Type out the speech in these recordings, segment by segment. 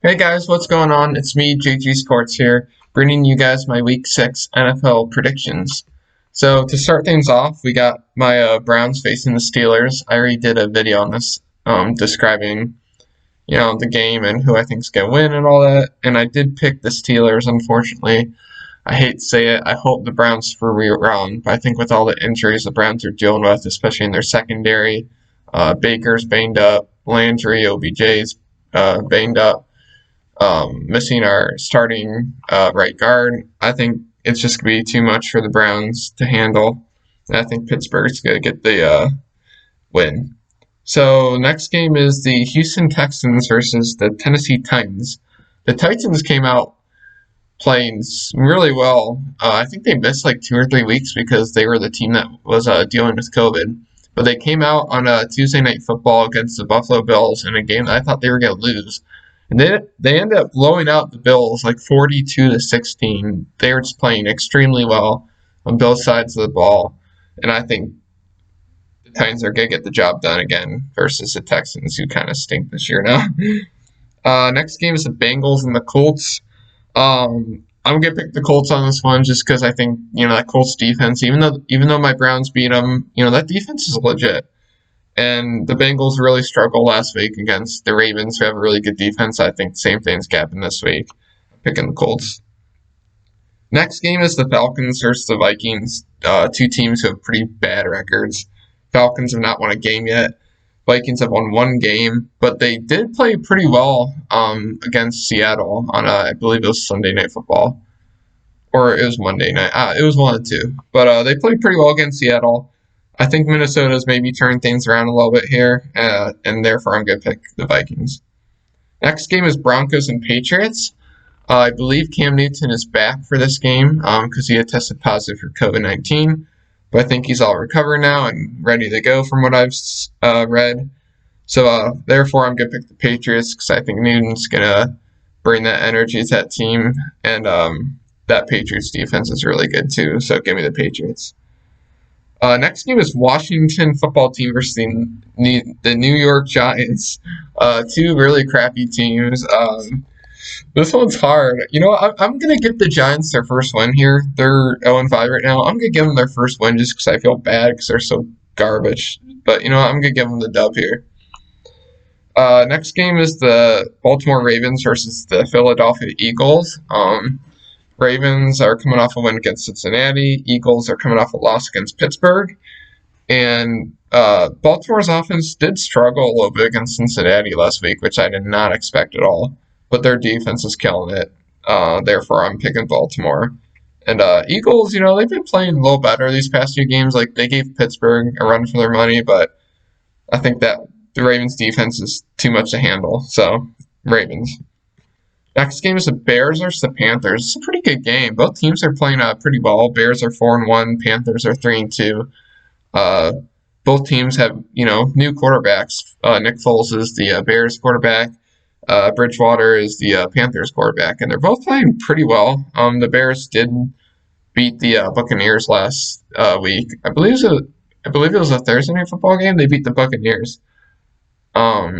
Hey guys, what's going on? It's me, JG Sports here, bringing you guys my Week 6 NFL predictions. So to start things off, we got my Browns facing the Steelers. I already did a video on this, describing, the game and who I think's gonna win and all that. And I did pick the Steelers, unfortunately. I hate to say it. I hope the Browns prove me wrong, but I think with all the injuries the Browns are dealing with, especially in their secondary, Baker's banged up, Landry, OBJ's banged up, missing our starting right guard. I think it's just going to be too much for the Browns to handle. And I think Pittsburgh's going to get the win. So next game is the Houston Texans versus the Tennessee Titans. The Titans came out playing really well. I think they missed like 2 or 3 weeks because they were the team that was dealing with COVID. But they came out on a Tuesday Night Football against the Buffalo Bills in a game that I thought they were going to lose. And they ended up blowing out the Bills like 42-16. They were just playing extremely well on both sides of the ball. And I think the Titans are going to get the job done again versus the Texans, who kind of stink this year now. Next game is the Bengals and the Colts. I'm gonna pick the Colts on this one just because I think that Colts defense, even though my Browns beat them, that defense is legit. And the Bengals really struggled last week against the Ravens, who have a really good defense. I think the same thing's happened this week. I'm picking the Colts. Next game is the Falcons versus the Vikings. Two teams who have pretty bad records. Falcons have not won a game yet. Vikings have won one game, but they did play pretty well against Seattle on, I believe it was Sunday Night Football. Or it was Monday night. It was one of the two. But they played pretty well against Seattle. I think Minnesota's maybe turned things around a little bit here, and therefore I'm going to pick the Vikings. Next game is Broncos and Patriots. I believe Cam Newton is back for this game because he had tested positive for COVID-19. But I think he's all recovered now and ready to go from what I've read. So therefore I'm going to pick the Patriots because I think Newton's going to bring that energy to that team. And that Patriots defense is really good too. So give me the Patriots. Next game is Washington football team versus the New York Giants. Two really crappy teams. This one's hard. I'm going to give the Giants their first win here. They're 0-5 right now. I'm going to give them their first win just because I feel bad because they're so garbage. But, I'm going to give them the dub here. Next game is the Baltimore Ravens versus the Philadelphia Eagles. Ravens are coming off a win against Cincinnati. Eagles are coming off a loss against Pittsburgh. And Baltimore's offense did struggle a little bit against Cincinnati last week, which I did not expect at all. But their defense is killing it. Therefore, I'm picking Baltimore. And Eagles, they've been playing a little better these past few games. Like, they gave Pittsburgh a run for their money, but I think that the Ravens' defense is too much to handle. So, Ravens. Next game is the Bears versus the Panthers. It's a pretty good game. Both teams are playing pretty well. Bears are 4-1. Panthers are 3-2. Both teams have new quarterbacks. Nick Foles is the Bears quarterback. Bridgewater is the Panthers quarterback, and they're both playing pretty well. The Bears did beat the Buccaneers last week. I believe it was a Thursday Night Football game. They beat the Buccaneers. But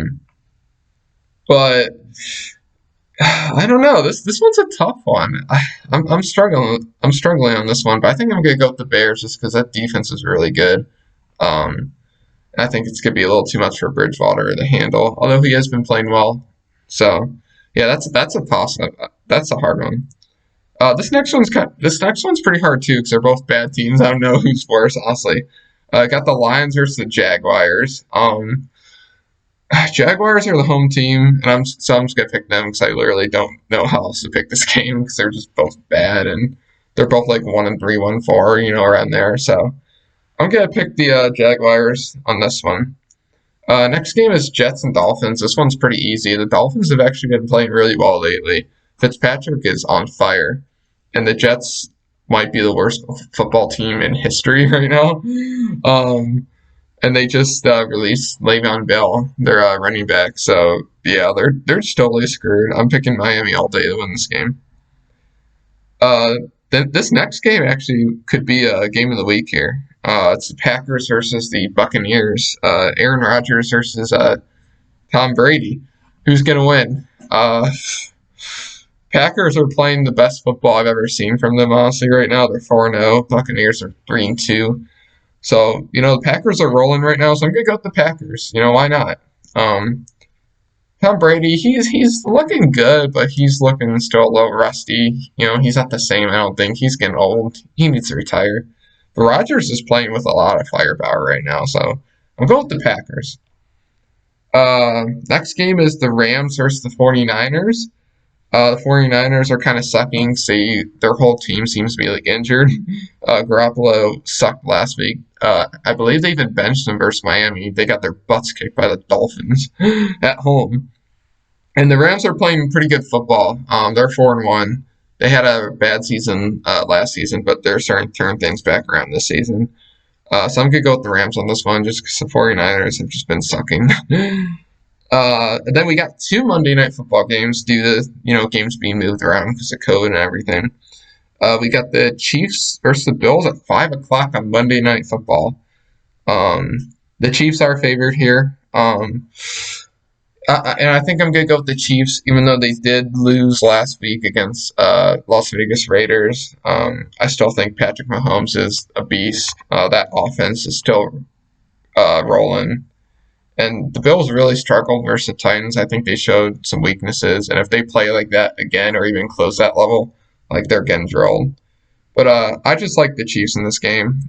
I don't know. This one's a tough one. I'm struggling. I'm struggling on this one, but I think I'm gonna go with the Bears just because that defense is really good. And I think it's gonna be a little too much for Bridgewater to handle, although he has been playing well. So yeah, that's a toss. That's a hard one. This next one's pretty hard too because they're both bad teams. I don't know who's worse, honestly. Got the Lions versus the Jaguars. Jaguars are the home team, and I'm just gonna pick them because I literally don't know how else to pick this game because they're just both bad and they're both like 1-3, 1-4, around there. So I'm gonna pick the Jaguars on this one. Next game is Jets and Dolphins. This one's pretty easy. The Dolphins have actually been playing really well lately. Fitzpatrick is on fire, and the Jets might be the worst football team in history right now. And they just released Le'Veon Bell, their running back. So yeah, they're just totally screwed. I'm picking Miami all day to win this game. This next game actually could be a game of the week here. It's the Packers versus the Buccaneers. Aaron Rodgers versus Tom Brady. Who's gonna win? Packers are playing the best football I've ever seen from them, honestly, right now. They're 4-0. Buccaneers are 3-2. So, the Packers are rolling right now, so I'm going to go with the Packers. Why not? Tom Brady, he's looking good, but he's looking still a little rusty. He's not the same, I don't think. He's getting old. He needs to retire. But Rodgers is playing with a lot of firepower right now, so I'm going with the Packers. Next game is the Rams versus the 49ers. The 49ers are kind of sucking. Their whole team seems to be injured. Garoppolo sucked last week. I believe they even benched him versus Miami. They got their butts kicked by the Dolphins at home. And the Rams are playing pretty good football. They're 4-1. They had a bad season last season, but they're starting to turn things back around this season. So I'm going to go with the Rams on this one just because the 49ers have just been sucking. And then we got 2 Monday Night Football games due to, games being moved around because of COVID and everything. We got the Chiefs versus the Bills at 5 o'clock on Monday Night Football. The Chiefs are favored here. And I think I'm going to go with the Chiefs, even though they did lose last week against Las Vegas Raiders. I still think Patrick Mahomes is a beast. That offense is still rolling. And the Bills really struggled versus the Titans. I think they showed some weaknesses. And if they play like that again or even close that level, they're getting drilled. But I just like the Chiefs in this game.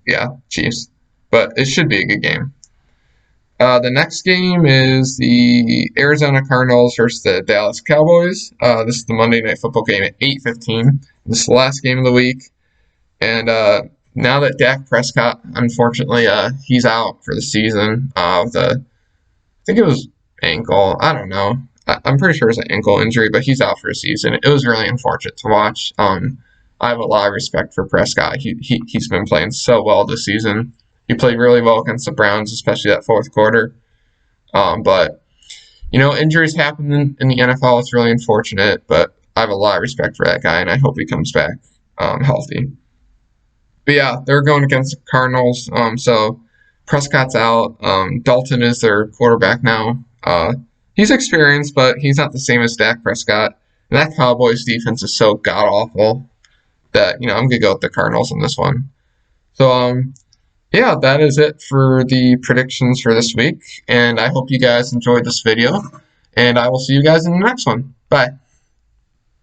Yeah, Chiefs. But it should be a good game. The next game is the Arizona Cardinals versus the Dallas Cowboys. This is the Monday Night Football game at 8:15. This is the last game of the week. And now that Dak Prescott, unfortunately, he's out for the season I think it was ankle. I don't know. I'm pretty sure it's an ankle injury, but he's out for a season. It was really unfortunate to watch. I have a lot of respect for Prescott. He's been playing so well this season. He played really well against the Browns, especially that fourth quarter. But injuries happen in the NFL. It's really unfortunate, but I have a lot of respect for that guy, and I hope he comes back healthy. But yeah, they're going against the Cardinals. So Prescott's out. Dalton is their quarterback now. He's experienced, but he's not the same as Dak Prescott. And that Cowboys defense is so god awful that I'm gonna go with the Cardinals on this one. So yeah, that is it for the predictions for this week. And I hope you guys enjoyed this video. And I will see you guys in the next one. Bye.